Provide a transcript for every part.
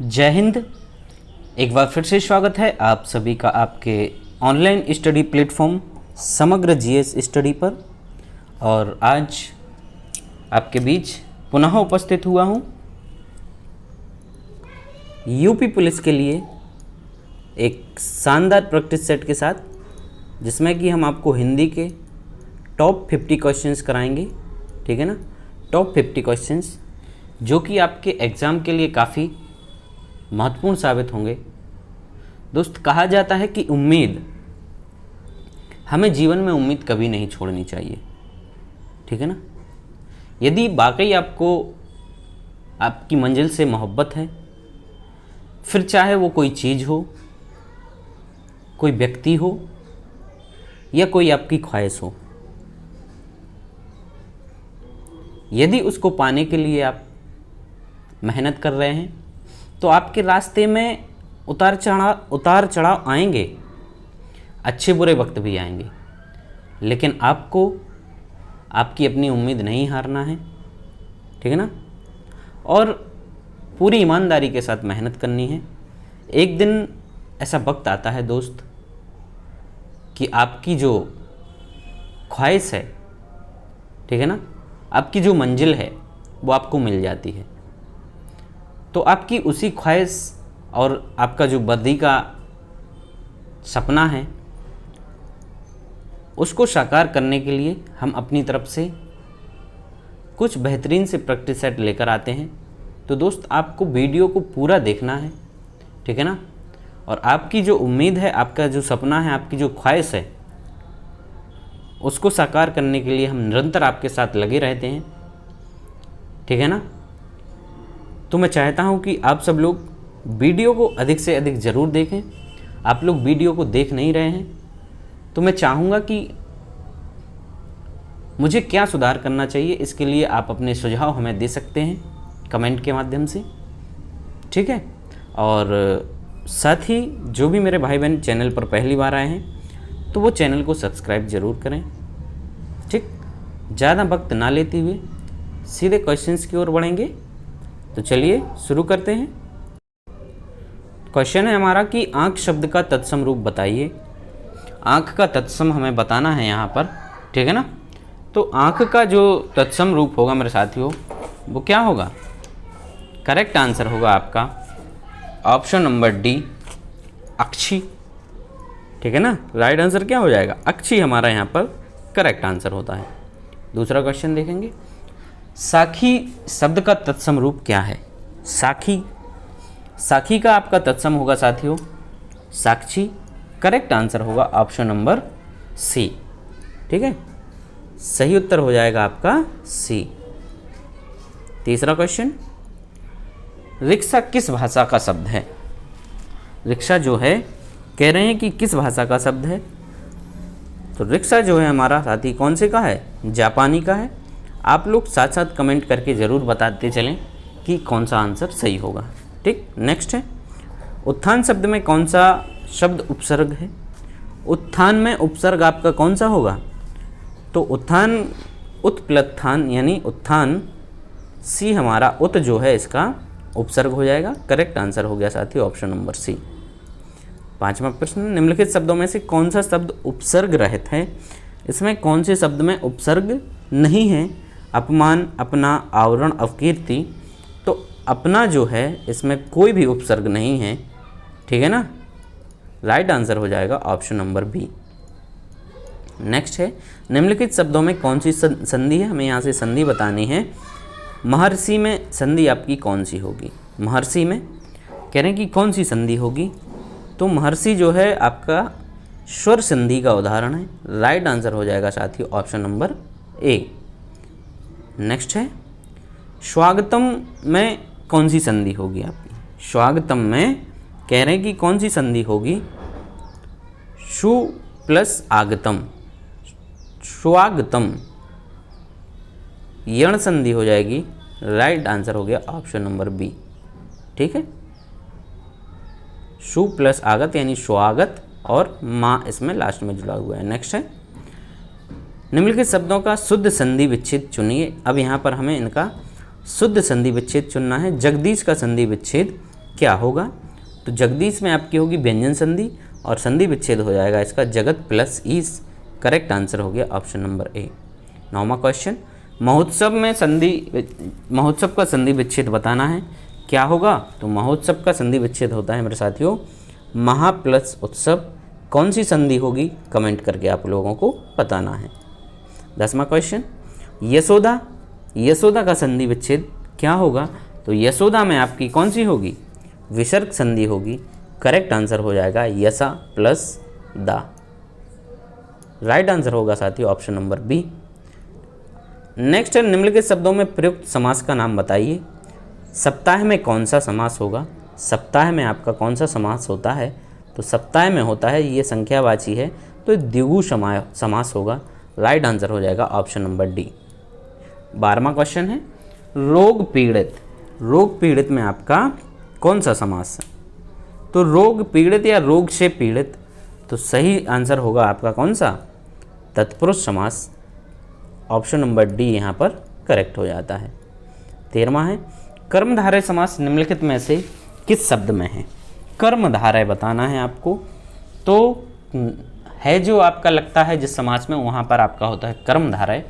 जय हिंद। एक बार फिर से स्वागत है आप सभी का आपके ऑनलाइन स्टडी प्लेटफॉर्म समग्र जीएस स्टडी पर। और आज आपके बीच पुनः उपस्थित हुआ हूँ यूपी पुलिस के लिए एक शानदार प्रैक्टिस सेट के साथ, जिसमें कि हम आपको हिंदी के टॉप 50 क्वेश्चंस कराएंगे। ठीक है ना, टॉप 50 क्वेश्चंस जो कि आपके एग्ज़ाम के लिए काफ़ी महत्वपूर्ण साबित होंगे। दोस्त, कहा जाता है कि उम्मीद, हमें जीवन में उम्मीद कभी नहीं छोड़नी चाहिए। ठीक है ना, यदि वाकई आपको आपकी मंजिल से मोहब्बत है, फिर चाहे वो कोई चीज़ हो, कोई व्यक्ति हो या कोई आपकी ख्वाहिश हो, यदि उसको पाने के लिए आप मेहनत कर रहे हैं तो आपके रास्ते में उतार चढ़ाव आएंगे, अच्छे बुरे वक्त भी आएंगे, लेकिन आपको आपकी अपनी उम्मीद नहीं हारना है। ठीक है ना, और पूरी ईमानदारी के साथ मेहनत करनी है। एक दिन ऐसा वक्त आता है दोस्त कि आपकी जो ख्वाहिश है, ठीक है ना, आपकी जो मंजिल है वो आपको मिल जाती है। तो आपकी उसी ख्वाहिश और आपका जो बदी का सपना है, उसको साकार करने के लिए हम अपनी तरफ से कुछ बेहतरीन से प्रैक्टिस सेट लेकर आते हैं। तो दोस्त, आपको वीडियो को पूरा देखना है। ठीक है ना, और आपकी जो उम्मीद है, आपका जो सपना है, आपकी जो ख्वाहिश है, उसको साकार करने के लिए हम निरंतर आपके साथ लगे रहते हैं। ठीक है ना, तो मैं चाहता हूं कि आप सब लोग वीडियो को अधिक से अधिक ज़रूर देखें। आप लोग वीडियो को देख नहीं रहे हैं तो मैं चाहूँगा कि मुझे क्या सुधार करना चाहिए, इसके लिए आप अपने सुझाव हमें दे सकते हैं कमेंट के माध्यम से। ठीक है, और साथ ही जो भी मेरे भाई बहन चैनल पर पहली बार आए हैं तो वो चैनल को सब्सक्राइब ज़रूर करें। ठीक, ज़्यादा वक्त ना लेते हुए सीधे क्वेश्चंस की ओर बढ़ेंगे। तो चलिए शुरू करते हैं। क्वेश्चन है हमारा कि आँख शब्द का तत्सम रूप बताइए। आँख का तत्सम हमें बताना है यहाँ पर। ठीक है ना, तो आँख का जो तत्सम रूप होगा मेरे साथियों, वो क्या होगा? करेक्ट आंसर होगा आपका ऑप्शन नंबर डी, अक्षी। ठीक है ना, राइट आंसर क्या हो जाएगा? अक्षी हमारा यहाँ पर करेक्ट आंसर होता है। दूसरा क्वेश्चन देखेंगे, साखी शब्द का तत्सम रूप क्या है? साखी, साखी का आपका तत्सम होगा साथियों साक्षी। करेक्ट आंसर होगा ऑप्शन नंबर सी। ठीक है, सही उत्तर हो जाएगा आपका सी। तीसरा क्वेश्चन, रिक्शा किस भाषा का शब्द है? रिक्शा जो है, कह रहे हैं कि किस भाषा का शब्द है? तो रिक्शा जो है हमारा साथी कौन से का है? जापानी का है। आप लोग साथ साथ कमेंट करके ज़रूर बताते चलें कि कौन सा आंसर सही होगा। ठीक, नेक्स्ट है, उत्थान शब्द में कौन सा शब्द उपसर्ग है? उत्थान में उपसर्ग आपका कौन सा होगा? तो उत्थान, उत्प्लत्थान यानी उत्थान, सी हमारा उत जो है इसका उपसर्ग हो जाएगा। करेक्ट आंसर हो गया साथियों ऑप्शन नंबर सी। पांचवा प्रश्न, निम्नलिखित शब्दों में से कौन सा शब्द उपसर्ग रहित है? इसमें कौन से शब्द में उपसर्ग नहीं है? अपमान, अपना, आवरण, अपकीर्ति। तो अपना जो है इसमें कोई भी उपसर्ग नहीं है। ठीक है ना, राइट आंसर हो जाएगा ऑप्शन नंबर बी। नेक्स्ट है, निम्नलिखित शब्दों में कौन सी संधि है? हमें यहाँ से संधि बतानी है। महर्षि में संधि आपकी कौन सी होगी? महर्षि में कह रहे हैं कि कौन सी संधि होगी? तो महर्षि जो है आपका स्वर संधि का उदाहरण है। राइट आंसर हो जाएगा साथियों ऑप्शन नंबर ए। नेक्स्ट है, स्वागतम में कौन सी संधि होगी आपकी? स्वागतम में कह रहे हैं कि कौन सी संधि होगी? शु प्लस आगतम, स्वागतम, यण संधि हो जाएगी। राइट आंसर हो गया ऑप्शन नंबर बी। ठीक है, शु प्लस आगत यानी स्वागत, और माँ इसमें लास्ट में जुड़ा हुआ है। नेक्स्ट है, निम्नलिखित शब्दों का शुद्ध संधि विच्छेद चुनिए। अब यहाँ पर हमें इनका शुद्ध संधि विच्छेद चुनना है। जगदीश का संधि विच्छेद क्या होगा? तो जगदीश में आपकी होगी व्यंजन संधि और संधि विच्छेद हो जाएगा इसका जगत प्लस ईस। करेक्ट आंसर हो गया ऑप्शन नंबर ए। 9वां क्वेश्चन, महोत्सव का संधि विच्छेद बताना है, क्या होगा? तो महोत्सव का संधि विच्छेद होता है मेरे साथियों महा प्लस उत्सव। कौन सी संधि होगी? कमेंट करके आप लोगों को बताना है। 10वां क्वेश्चन, यशोदा का संधि विच्छेद क्या होगा? तो यशोदा में आपकी कौन सी होगी? विसर्ग संधि होगी। करेक्ट आंसर हो जाएगा यसा प्लस दा। राइट आंसर होगा साथियों ऑप्शन नंबर बी। नेक्स्ट है, निम्नलिखित शब्दों में प्रयुक्त समास का नाम बताइए। सप्ताह में कौन सा समास होगा? सप्ताह में आपका कौन सा समास होता है? तो सप्ताह में होता है, ये संख्यावाची है तो द्विगु समास होगा। राइट आंसर हो जाएगा ऑप्शन नंबर डी। 12वां क्वेश्चन है, रोग पीड़ित में आपका कौन सा समास है? तो रोग पीड़ित या रोग से पीड़ित, तो सही आंसर होगा आपका कौन सा? तत्पुरुष समास। ऑप्शन नंबर डी यहाँ पर करेक्ट हो जाता है। 13वां है, कर्मधारय समास निम्नलिखित में से किस शब्द में है? कर्मधारय बताना है आपको, तो है जो आपका लगता है जिस समास में वहाँ पर आपका होता है कर्मधारय।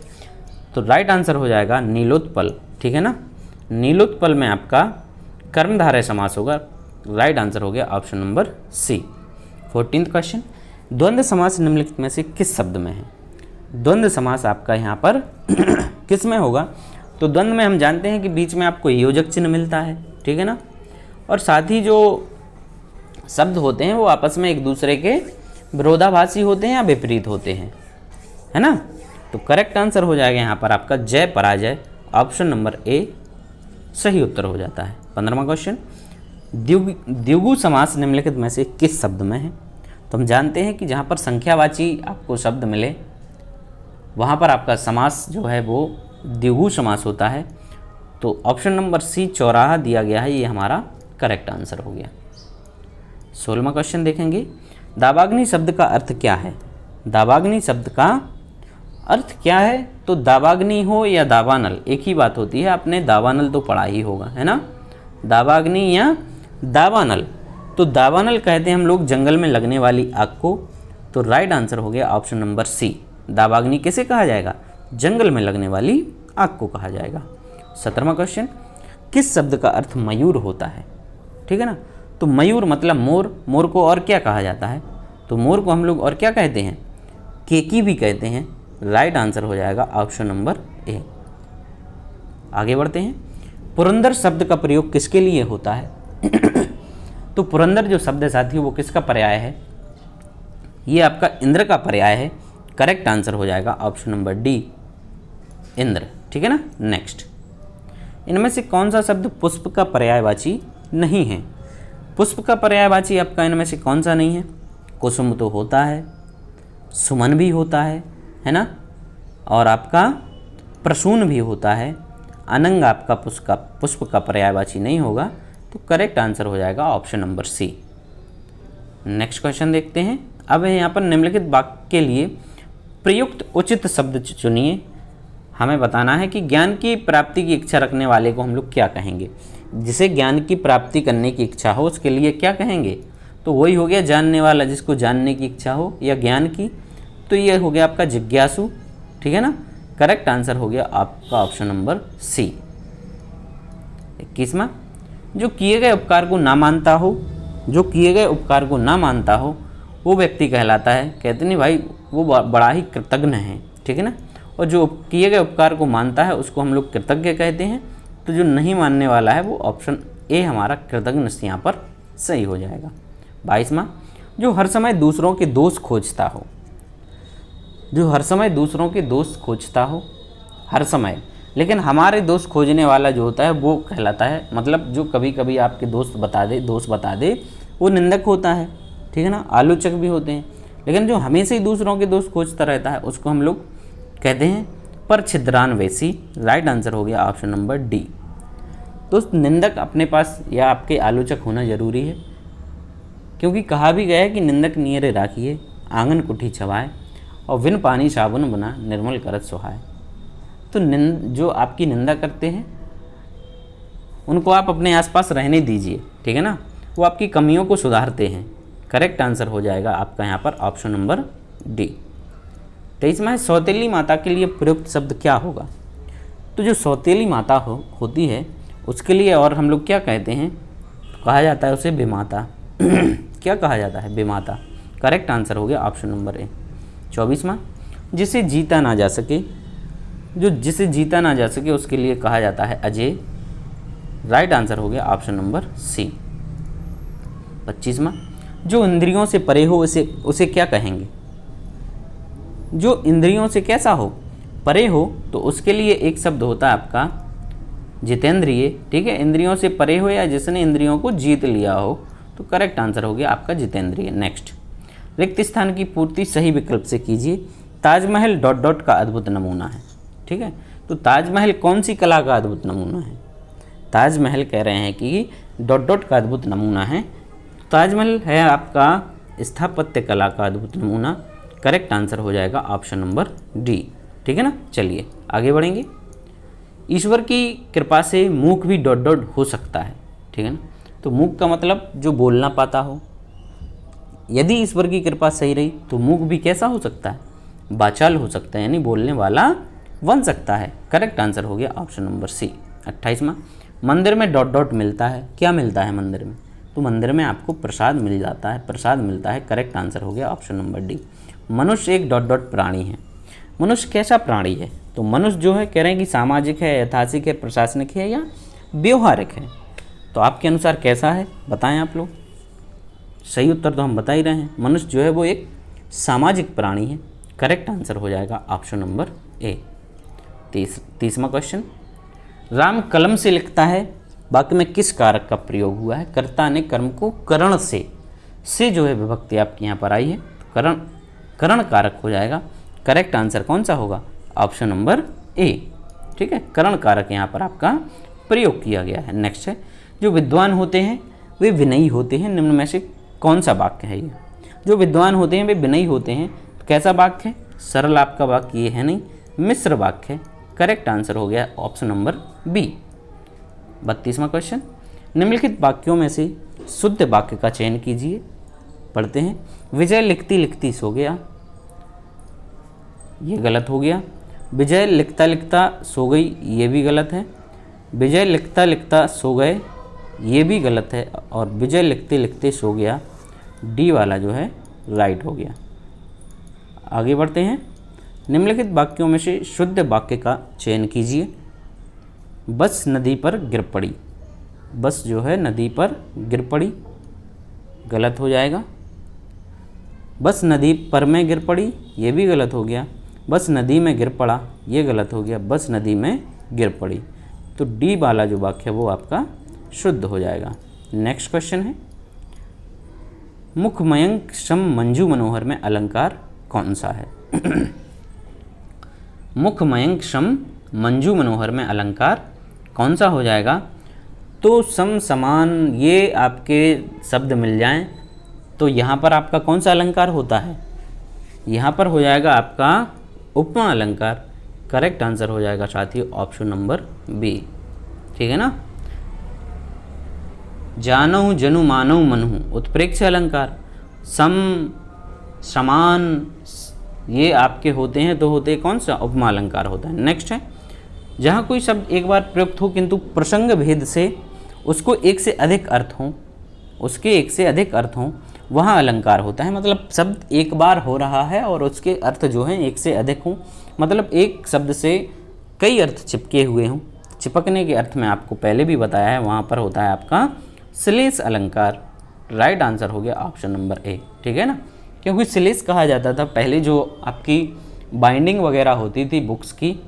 तो राइट आंसर हो जाएगा नीलोत्पल। ठीक है ना, नीलोत्पल में आपका कर्मधारय समास होगा। राइट आंसर हो गया ऑप्शन नंबर सी। 14वां क्वेश्चन, द्वंद्व समास निम्नलिखित में से किस शब्द में है? द्वंद्व समास आपका यहाँ पर किस में होगा? तो द्वंद्व में हम जानते हैं कि बीच में आपको योजक चिन्ह मिलता है, ठीक है ना, और साथ ही जो शब्द होते हैं वो आपस में एक दूसरे के विरोधाभासी होते हैं या विपरीत होते हैं, है ना। तो करेक्ट आंसर हो जाएगा यहाँ पर आपका जय पराजय। ऑप्शन नंबर ए सही उत्तर हो जाता है। 15वां क्वेश्चन, द्विगु समास निम्नलिखित में से किस शब्द में है? तो हम जानते हैं कि जहाँ पर संख्यावाची आपको शब्द मिले वहाँ पर आपका समास जो है वो द्विगु समास होता है। तो ऑप्शन नंबर सी चौराहा दिया गया है, ये हमारा करेक्ट आंसर हो गया। 16वां क्वेश्चन देखेंगे, दावाग्नि शब्द का अर्थ क्या है? दावाग्नि शब्द का अर्थ क्या है? तो दावाग्नि हो या दावानल एक ही बात होती है, आपने दावानल तो पढ़ा ही होगा, है ना। दावाग्नि या दावानल, तो दावानल कहते हैं हम लोग जंगल में लगने वाली आग को। तो राइट आंसर हो गया ऑप्शन नंबर सी, दावाग्नि किसे कहा जाएगा? जंगल में लगने वाली आग को कहा जाएगा। 17वां क्वेश्चन, किस शब्द का अर्थ मयूर होता है? ठीक है ना, तो मयूर मतलब मोर। मोर को और क्या कहा जाता है? तो मोर को हम लोग और क्या कहते हैं? केकी भी कहते हैं। राइट आंसर हो जाएगा ऑप्शन नंबर ए। आगे बढ़ते हैं, पुरंदर शब्द का प्रयोग किसके लिए होता है? तो पुरंदर जो शब्द है साथियों वो किसका पर्याय है? ये आपका इंद्र का पर्याय है। करेक्ट आंसर हो जाएगा ऑप्शन नंबर डी इंद्र। ठीक है ना। नेक्स्ट, इनमें से कौन सा शब्द पुष्प का पर्यायवाची नहीं है? पुष्प का पर्यायवाची आपका इनमें से कौन सा नहीं है? कुसुम तो होता है, सुमन भी होता है ना, और आपका प्रसून भी होता है। अनंग आपका पुष्प का पर्यायवाची नहीं होगा। तो करेक्ट आंसर हो जाएगा option number C. Next question देखते हैं। अब यहाँ पर निम्नलिखित वाक्य के लिए प्रयुक्त उचित शब्द चुनिए। हमें बताना है कि ज्ञान की प्राप्ति की इच्छा रखने वाले को हम लोग क्या कहेंगे? जिसे ज्ञान की प्राप्ति करने की इच्छा हो उसके लिए क्या कहेंगे? तो वही हो गया जानने वाला, जिसको जानने की इच्छा हो या ज्ञान की। तो ये हो गया आपका जिज्ञासु। ठीक है ना। करेक्ट आंसर हो गया आपका ऑप्शन नंबर सी। 21वां, जो किए गए उपकार को ना मानता हो, जो किए गए उपकार को ना मानता हो वो व्यक्ति कहलाता है, कहते नहीं भाई वो बड़ा ही कृतज्ञ है। ठीक है ना। और जो किए गए उपकार को मानता है उसको हम लोग कृतज्ञ कहते हैं। तो जो नहीं मानने वाला है वो ऑप्शन ए हमारा कृतज्ञ यहाँ पर सही हो जाएगा। 22वां, जो हर समय दूसरों के दोष खोजता हो, जो हर समय दूसरों के दोष खोजता हो, हर समय, लेकिन हमारे दोष खोजने वाला जो होता है वो कहलाता है, मतलब जो कभी कभी आपके दोष बता दे वो निंदक होता है। ठीक है ना। आलोचक भी होते हैं, लेकिन जो हमेशा ही दूसरों के दोष खोजता रहता है उसको हम लोग कहते हैं परछिद्रान्वेषी। राइट आंसर हो गया ऑप्शन नंबर डी। तो निंदक अपने पास या आपके आलोचक होना जरूरी है, क्योंकि कहा भी गया है कि निंदक नियरे राखिए, आंगन कुठी छवाए, और विन पानी साबुन बना निर्मल करत सुहाए। तो जो आपकी निंदा करते हैं उनको आप अपने आसपास रहने दीजिए, ठीक है ना, वो आपकी कमियों को सुधारते हैं। करेक्ट आंसर हो जाएगा आपका यहाँ पर ऑप्शन नंबर डी। 23वां है सौतेली माता के लिए प्रयुक्त शब्द क्या होगा। तो जो सौतेली माता होती है उसके लिए और हम लोग क्या कहते हैं, तो कहा जाता है उसे विमाता। क्या कहा जाता है, विमाता। करेक्ट आंसर हो गया ऑप्शन नंबर ए। 24वां जिसे जीता ना जा सके, जो जिसे जीता ना जा सके उसके लिए कहा जाता है अजय। राइट आंसर हो गया ऑप्शन नंबर सी। 25वां जो इंद्रियों से परे हो उसे क्या कहेंगे। जो इंद्रियों से कैसा हो, परे हो, तो उसके लिए एक शब्द होता है आपका जितेंद्रिय, ठीक है। इंद्रियों से परे हो या जिसने इंद्रियों को जीत लिया हो, तो करेक्ट आंसर हो गया आपका जितेंद्रिय। नेक्स्ट, रिक्त स्थान की पूर्ति सही विकल्प से कीजिए। ताजमहल ... का अद्भुत नमूना है, ठीक है। तो ताजमहल कौन सी कला का अद्भुत नमूना है। ताजमहल कह रहे हैं कि ... का अद्भुत नमूना है। ताजमहल है आपका स्थापत्य कला का अद्भुत नमूना। करेक्ट आंसर हो जाएगा ऑप्शन नंबर डी, ठीक है ना। चलिए आगे बढ़ेंगे। ईश्वर की कृपा से मूक भी ... हो सकता है, ठीक है ना। तो मूक का मतलब जो बोल ना पाता हो। यदि ईश्वर की कृपा सही रही तो मूक भी कैसा हो सकता है, वाचाल हो सकता है, यानी बोलने वाला बन सकता है। करेक्ट आंसर हो गया ऑप्शन नंबर सी। 28वां मंदिर में ... मिलता है। क्या मिलता है मंदिर में, तो मंदिर में आपको प्रसाद मिल जाता है, प्रसाद मिलता है। करेक्ट आंसर हो गया ऑप्शन नंबर डी। मनुष्य एक ... प्राणी है। मनुष्य कैसा प्राणी है, तो मनुष्य जो है कह रहे हैं कि सामाजिक है, ऐतिहासिक है, प्रशासनिक है या व्यवहारिक है। तो आपके अनुसार कैसा है बताएं आप लोग। सही उत्तर तो हम बता ही रहे हैं, मनुष्य जो है वो एक सामाजिक प्राणी है। करेक्ट आंसर हो जाएगा ऑप्शन नंबर ए। 30वां क्वेश्चन, राम कलम से लिखता है, वाक्य में किस कारक का प्रयोग हुआ है। कर्ता ने कर्म को करण से जो है विभक्ति आपकी यहाँ पर आई है, तो करण कारक हो जाएगा। करेक्ट आंसर कौन सा होगा, ऑप्शन नंबर ए, ठीक है। करण कारक यहाँ पर आपका प्रयोग किया गया है। नेक्स्ट है, जो विद्वान होते हैं वे विनयी होते हैं, निम्न में से कौन सा वाक्य है ये। जो विद्वान होते हैं वे विनयी होते हैं, तो कैसा वाक्य है, सरल आपका वाक्य ये है नहीं, मिश्र वाक्य है। करेक्ट आंसर हो गया ऑप्शन नंबर बी। 32वां क्वेश्चन, निम्नलिखित वाक्यों में से शुद्ध वाक्य का चयन कीजिए। पढ़ते हैं। विजय लिखती लिखती सो गया, ये गलत हो गया। विजय लिखता लिखता सो गई, ये भी गलत है। विजय लिखता लिखता सो गए, ये भी गलत है। और विजय लिखते लिखते सो गया, डी वाला जो है राइट हो गया। आगे बढ़ते हैं। निम्नलिखित वाक्यों में से शुद्ध वाक्य का चयन कीजिए। बस नदी पर गिर पड़ी, बस जो है नदी पर गिर पड़ी, गलत हो जाएगा। बस नदी पर में गिर पड़ी, ये भी गलत हो गया। बस नदी में गिर पड़ा, ये गलत हो गया। बस नदी में गिर पड़ी, तो डी वाला जो वाक्य है वो आपका शुद्ध हो जाएगा। नेक्स्ट क्वेश्चन है, मुखमयंक सम मंजू मनोहर में अलंकार कौन सा है। मुखमयंक सम मंजू मनोहर में अलंकार कौन सा हो जाएगा, तो सम समान ये आपके शब्द मिल जाएं तो यहाँ पर आपका कौन सा अलंकार होता है, यहाँ पर हो जाएगा आपका उपमा अलंकार। करेक्ट आंसर हो जाएगा साथियों ऑप्शन नंबर बी, ठीक है ना। जानऊ जनु मानव मनहु उत्प्रेक्ष अलंकार, सम समान ये आपके होते हैं, तो होते कौन सा, उपमा अलंकार होता है। नेक्स्ट है, जहाँ कोई शब्द एक बार प्रयुक्त हो किंतु प्रसंग भेद से उसको एक से अधिक अर्थ हों, उसके एक से अधिक अर्थ हों, वहाँ अलंकार होता है। मतलब शब्द एक बार हो रहा है और उसके अर्थ जो हैं एक से अधिक हों, मतलब एक शब्द से कई अर्थ चिपके हुए हों। चिपकने के अर्थ में आपको पहले भी बताया है, वहाँ पर होता है आपका श्लेष अलंकार। राइट आंसर हो गया ऑप्शन नंबर ए, ठीक है ना। क्योंकि श्लेष कहा जाता था पहले, जो आपकी बाइंडिंग वगैरह होती थी बुक्स की,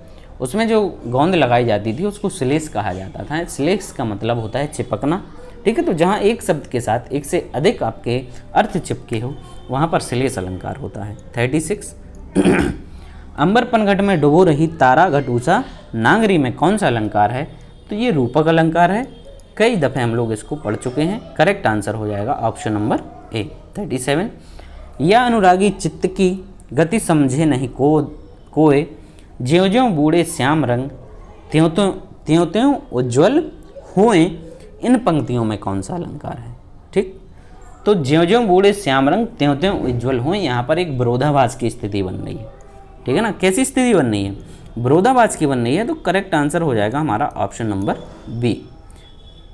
उसमें जो गोंद लगाई जाती थी उसको श्लेष कहा जाता था। श्लेष का मतलब होता है चिपकना, ठीक है। तो जहाँ एक शब्द के साथ एक से अधिक आपके अर्थ चिपके हो वहाँ पर श्लेष अलंकार होता है। 36 अंबर पनघट में डुबो रही तारा घट ऊँचा नांगरी में कौन सा अलंकार है, तो ये रूपक अलंकार है। कई दफ़े हम लोग इसको पढ़ चुके हैं। करेक्ट आंसर हो जाएगा ऑप्शन नंबर ए। 37 या अनुरागी चित्त की गति समझे नहीं कोय, ज्यों ज्यों बूढ़े श्याम रंग त्यों त्यों उज्ज्वल हुए इन पंक्तियों में कौन सा अलंकार है। ठीक, तो ज्यों ज्यों बूढ़े श्याम रंग त्यों त्यों उज्ज्वल हुए, यहाँ पर एक विरोधाभास की स्थिति बन रही है। ठीक है ना, कैसी स्थिति बन रही है, विरोधाभास की बन रही है। तो करेक्ट आंसर हो जाएगा हमारा ऑप्शन नंबर बी।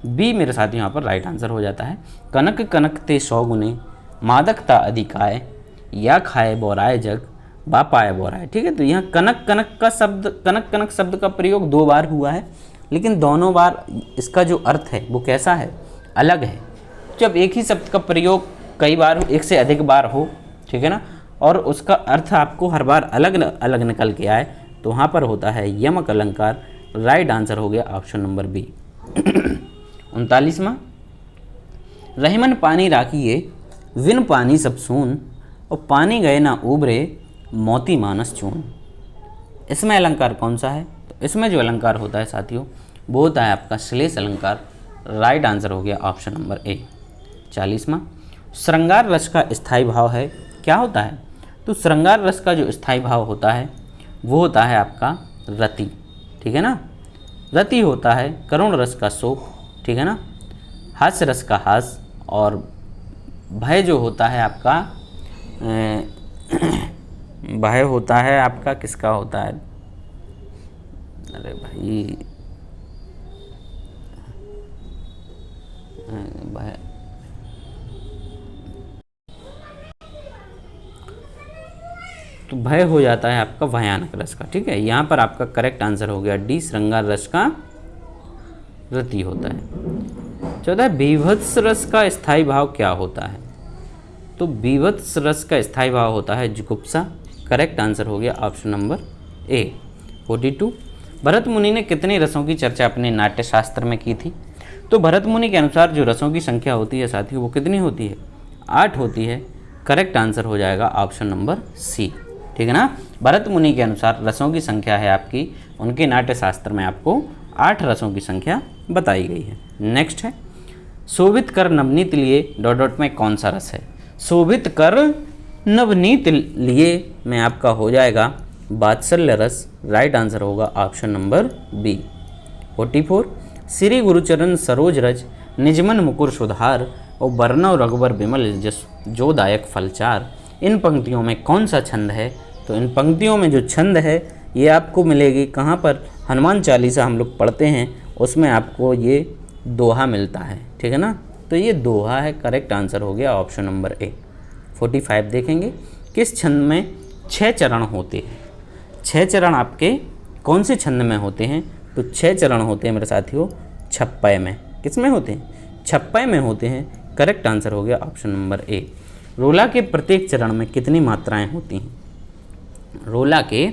बी मेरे साथ यहाँ पर राइट आंसर हो जाता है। कनक कनक ते 100 गुने मादकता अधिकाय, या खाए बोराए जग बा पाए बोराए। ठीक है, तो यहाँ कनक कनक शब्द का प्रयोग 2 बार हुआ है, लेकिन दोनों बार इसका जो अर्थ है वो कैसा है, अलग है। जब एक ही शब्द का प्रयोग कई बार हो, एक से अधिक बार हो, ठीक है ना, और उसका अर्थ आपको हर बार अलग अलग निकल के आए, तो वहाँ पर होता है यमक अलंकार। राइट आंसर हो गया ऑप्शन नंबर बी। 39वां, रहीमन पानी राखिए विन पानी सब सून, और पानी गए ना उबरे मोती मानस चून। इसमें अलंकार कौन सा है, तो इसमें जो अलंकार होता है साथियों वो होता है आपका श्लेष अलंकार। राइट आंसर हो गया ऑप्शन नंबर ए। 40वां, श्रृंगार रस का स्थायी भाव है, क्या होता है, तो श्रृंगार रस का जो स्थायी भाव होता है वो होता है आपका रति। ठीक है ना, रति होता है करुण रस का शोक, ठीक है ना, हास्य रस का हास, और भय जो होता है आपका भय होता है आपका किसका होता है, अरे भाई भय, तो भय हो जाता है आपका भयानक रस का। ठीक है, यहाँ पर आपका करेक्ट आंसर हो गया डी, श्रृंगार रस का रति होता है। 14, बीभत्स रस का स्थायी भाव क्या होता है, तो बीभत्स रस का स्थायी भाव होता है जुगुप्सा। करेक्ट आंसर हो गया ऑप्शन नंबर ए। 42, भरत मुनि ने कितने रसों की चर्चा अपने नाट्य शास्त्र में की थी, तो भरत मुनि के अनुसार जो रसों की संख्या होती है साथियों वो कितनी होती है, 8 होती है। करेक्ट आंसर हो जाएगा ऑप्शन नंबर सी। ठीक है ना, भरत मुनि के अनुसार रसों की संख्या है आपकी, उनके नाट्य शास्त्र में आपको 8 रसों की संख्या बताई गई है। नेक्स्ट है, शोभित कर नवनीत लिए डॉट डॉट में कौन सा रस है, शोभित कर नवनीत लिए में आपका हो जाएगा वात्सल्य रस। राइट आंसर होगा ऑप्शन नंबर बी। 44, श्री गुरुचरण सरोज रज निजमन मुकुर सुधार, और वर्णव रघुबर विमल जस जोदायक फलचार। इन पंक्तियों में कौन सा छंद है, तो इन पंक्तियों में जो छंद है ये आपको मिलेगी कहाँ पर, हनुमान चालीसा हम लोग पढ़ते हैं उसमें आपको ये दोहा मिलता है। ठीक है ना, तो ये दोहा है। करेक्ट आंसर हो गया ऑप्शन नंबर ए। 45 देखेंगे, किस छंद में 6 चरण होते हैं, 6 चरण आपके कौन से छंद में होते हैं, तो 6 चरण होते हैं मेरे साथियों छप्पय में। किस में होते हैं, छप्पय में होते हैं। करेक्ट आंसर हो गया ऑप्शन नंबर ए। रोला के प्रत्येक चरण में कितनी मात्राएं होती हैं, रोला के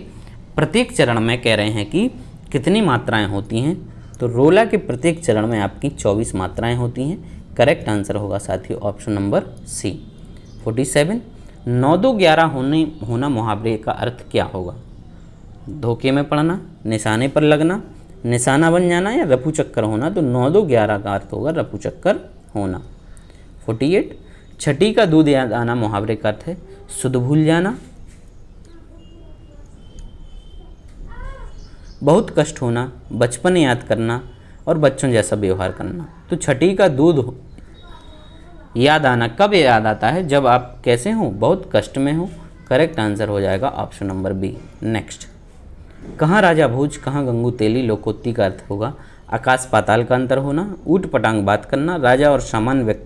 प्रत्येक चरण में कह रहे हैं कि कितनी मात्राएं होती हैं, तो रोला के प्रत्येक चरण में आपकी 24 मात्राएं होती हैं। करेक्ट आंसर होगा साथियों ऑप्शन नंबर सी। 47, 9 2 11 होना मुहावरे का अर्थ क्या होगा, धोखे में पड़ना, निशाने पर लगना, निशाना बन जाना, या रफू चक्कर होना। तो 9 2 11 का अर्थ होगा रफू चक्कर होना। 48, छठी का दूध याद आना मुहावरे का अर्थ है सुध भूल जाना, बहुत कष्ट होना, बचपन याद करना, और बच्चों जैसा व्यवहार करना। तो छठी का दूध याद आना कब याद आता है, जब आप कैसे हो, बहुत कष्ट में हो। करेक्ट आंसर हो जाएगा ऑप्शन नंबर बी। नेक्स्ट, कहाँ राजा भोज कहाँ गंगू तेली, लोकोक्ति का अर्थ होगा आकाश पाताल का अंतर होना, ऊट पटांग बात करना, राजा और सामान्य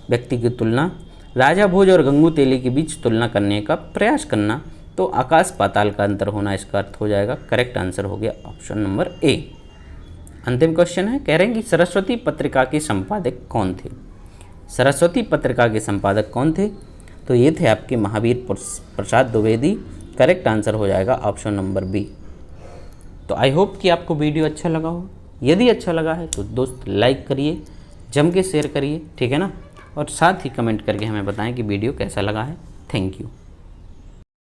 व्यक्ति की तुलना, राजा भोज और गंगू तेली के बीच तुलना करने का प्रयास करना। तो आकाश पाताल का अंतर होना इसका अर्थ हो जाएगा। करेक्ट आंसर हो गया ऑप्शन नंबर ए। अंतिम क्वेश्चन है, कह रहे हैं कि सरस्वती पत्रिका के संपादक कौन थे, सरस्वती पत्रिका के संपादक कौन थे, तो ये थे आपके महावीर प्रसाद द्विवेदी। करेक्ट आंसर हो जाएगा ऑप्शन नंबर बी। तो आई होप कि आपको वीडियो अच्छा लगा हो, यदि अच्छा लगा है तो दोस्त लाइक करिए, जम के शेयर करिए, ठीक है ना, और साथ ही कमेंट करके हमें बताएं कि वीडियो कैसा लगा है। Thank you.